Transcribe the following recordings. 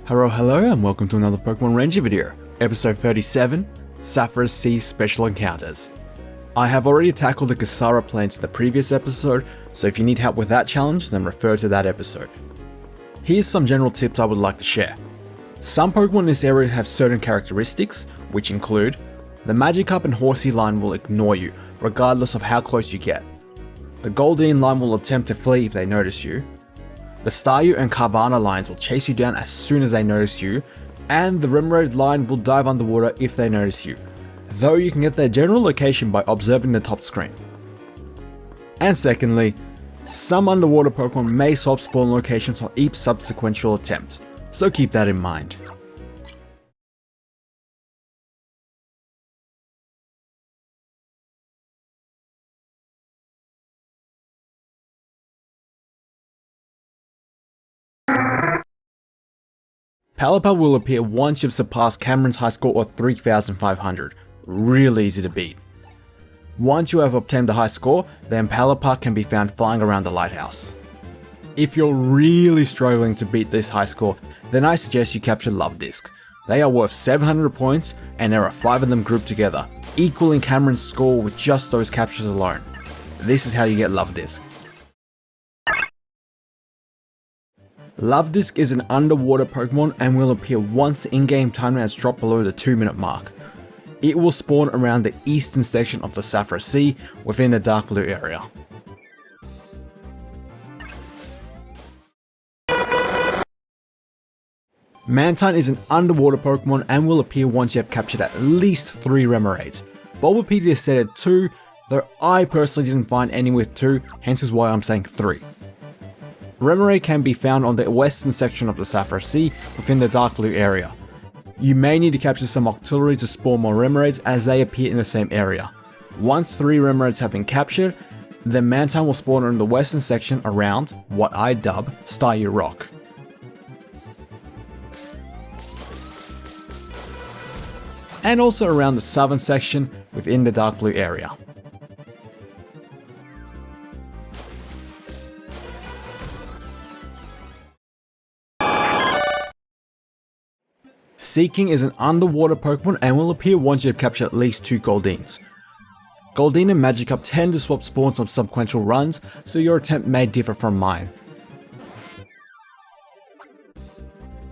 Hello and welcome to another Pokemon Ranger video, episode 37, Safra Sea Special Encounters. I have already tackled the Safra Plain in the previous episode, so if you need help with that challenge, then refer to that episode. Here's some general tips I would like to share. Some Pokemon in this area have certain characteristics, which include the Magikarp and Horsey line will ignore you, regardless of how close you get. The Goldeen line will attempt to flee if they notice you. The Staryu and Carvana lines will chase you down as soon as they notice you, and the Remoraid line will dive underwater if they notice you, though you can get their general location by observing the top screen. And secondly, some underwater Pokemon may swap spawn locations on each subsequential attempt, so keep that in mind. Pelipper will appear once you've surpassed Cameron's high score of 3,500, really easy to beat. Once you have obtained a high score, then Pelipper can be found flying around the lighthouse. If you're really struggling to beat this high score, then I suggest you capture Luvdisc. They are worth 700 points and there are 5 of them grouped together, equaling Cameron's score with just those captures alone. This is how you get Luvdisc. Luvdisc is an underwater Pokemon and will appear once the in-game timer has dropped below the 2-minute mark. It will spawn around the eastern section of the Safra Sea within the dark blue area. Mantine is an underwater Pokemon and will appear once you have captured at least 3 Remoraids. Bulbapedia said 2, though I personally didn't find any with 2, hence is why I'm saying 3. Remoraid can be found on the western section of the Safra Sea within the dark blue area. You may need to capture some Octillery to spawn more Remoraids as they appear in the same area. Once 3 Remoraids have been captured, then Mantine will spawn in the western section around what I dub Staryu Rock. And also around the southern section within the dark blue area. Seaking is an underwater Pokemon and will appear once you have captured at least 2 Goldeens. Goldeen and Magikarp tend to swap spawns on sequential runs, so your attempt may differ from mine.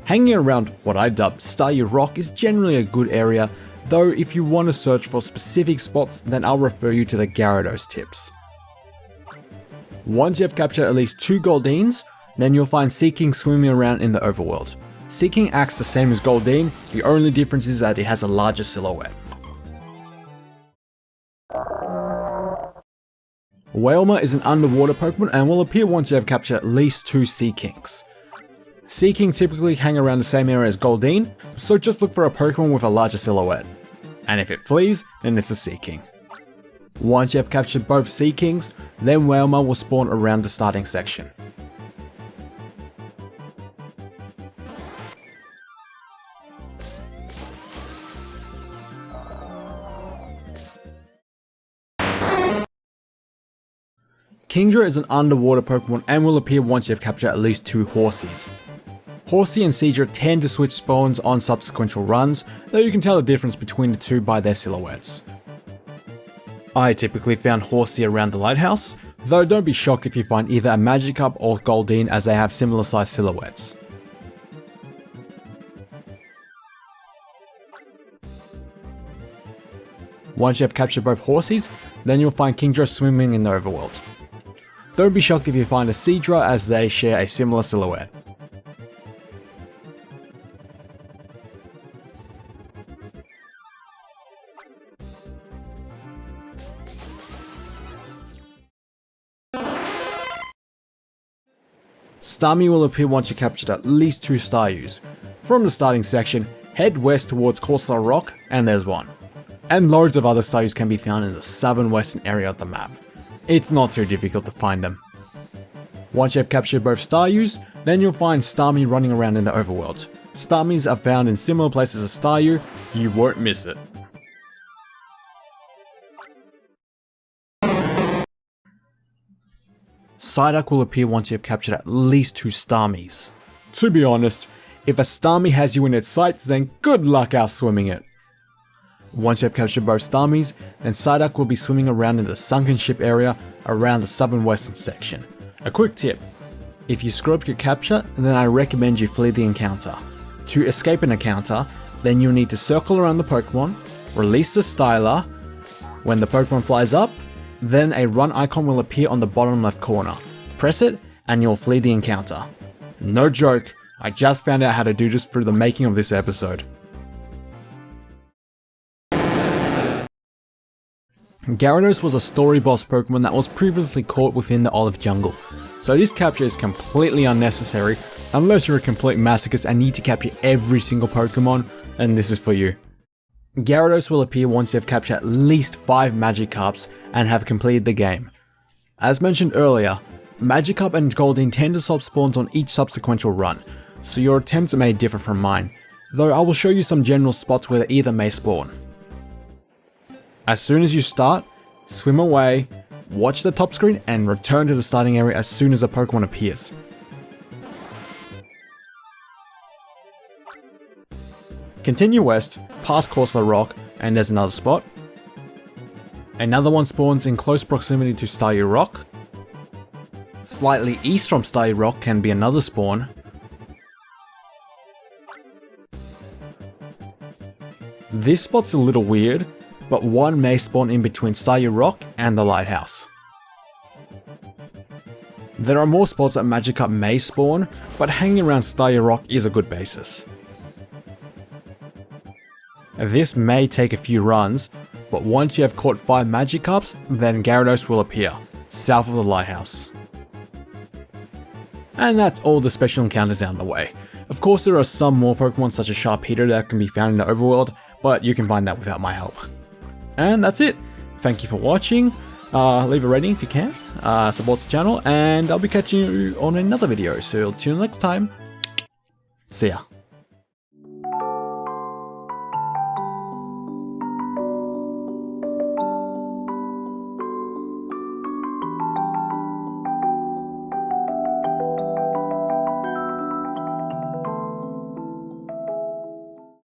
Hanging around what I dub Staryu Rock is generally a good area, though if you want to search for specific spots, then I'll refer you to the Gyarados tips. Once you have captured at least 2 Goldeens, then you'll find Seaking swimming around in the overworld. Seaking acts the same as Goldeen, the only difference is that it has a larger silhouette. Wailmer is an underwater Pokemon and will appear once you have captured at least 2 Seakings. Seaking typically hang around the same area as Goldeen, so just look for a Pokemon with a larger silhouette. And if it flees, then it's a Seaking. Once you have captured both Seakings, then Wailmer will spawn around the starting section. Kingdra is an underwater Pokemon and will appear once you have captured at least 2 Horseys. Horsey and Seedra tend to switch spawns on subsequential runs, though you can tell the difference between the two by their silhouettes. I typically found Horsey around the lighthouse, though don't be shocked if you find either a Magikarp or Goldeen as they have similar sized silhouettes. Once you have captured both Horseys, then you'll find Kingdra swimming in the overworld. Don't be shocked if you find a Seedra as they share a similar silhouette. Starmie will appear once you captured at least 2 Staryus. From the starting section, head west towards Corsar Rock and there's one. And loads of other Staryus can be found in the southern western area of the map. It's not too difficult to find them. Once you have captured both Staryus, then you'll find Starmie running around in the overworld. Starmies are found in similar places as Staryu, you won't miss it. Psyduck will appear once you have captured at least 2 Starmies. To be honest, If a Starmie has you in its sights, then good luck outswimming it. Once you have captured both Starmies, then Psyduck will be swimming around in the sunken ship area around the southern western section. A quick tip: if you screw up your capture, then I recommend you flee the encounter. To escape an encounter, then you'll need to circle around the Pokemon, release the styler. When the Pokemon flies up, then a run icon will appear on the bottom left corner. Press it, and you'll flee the encounter. No joke, I just found out how to do this through the making of this episode. Gyarados was a story boss Pokemon that was previously caught within the Olive Jungle, so this capture is completely unnecessary unless you're a complete masochist and need to capture every single Pokemon, and this is for you. Gyarados will appear once you have captured at least 5 Magikarps and have completed the game. As mentioned earlier, Magikarp and Goldeen tend to swap spawns on each subsequent run, so your attempts may differ from mine, though I will show you some general spots where either may spawn. As soon as you start, swim away, watch the top screen and return to the starting area as soon as a Pokemon appears. Continue west, past Corsola Rock, and there's another spot. Another one spawns in close proximity to Staryu Rock. Slightly east from Staryu Rock can be another spawn. This spot's a little weird, but one may spawn in between Staryu Rock and the lighthouse. There are more spots that Magikarp may spawn, but hanging around Staryu Rock is a good basis. This may take a few runs, but once you have caught 5 Magikarps, then Gyarados will appear, south of the lighthouse. And that's all the special encounters out of the way. Of course there are some more Pokemon such as Sharpedo that can be found in the overworld, but you can find that without my help. And that's it. Thank you for watching. Leave a rating if you can, support the channel, and I'll be catching you on another video, so I'll see you next time. See ya.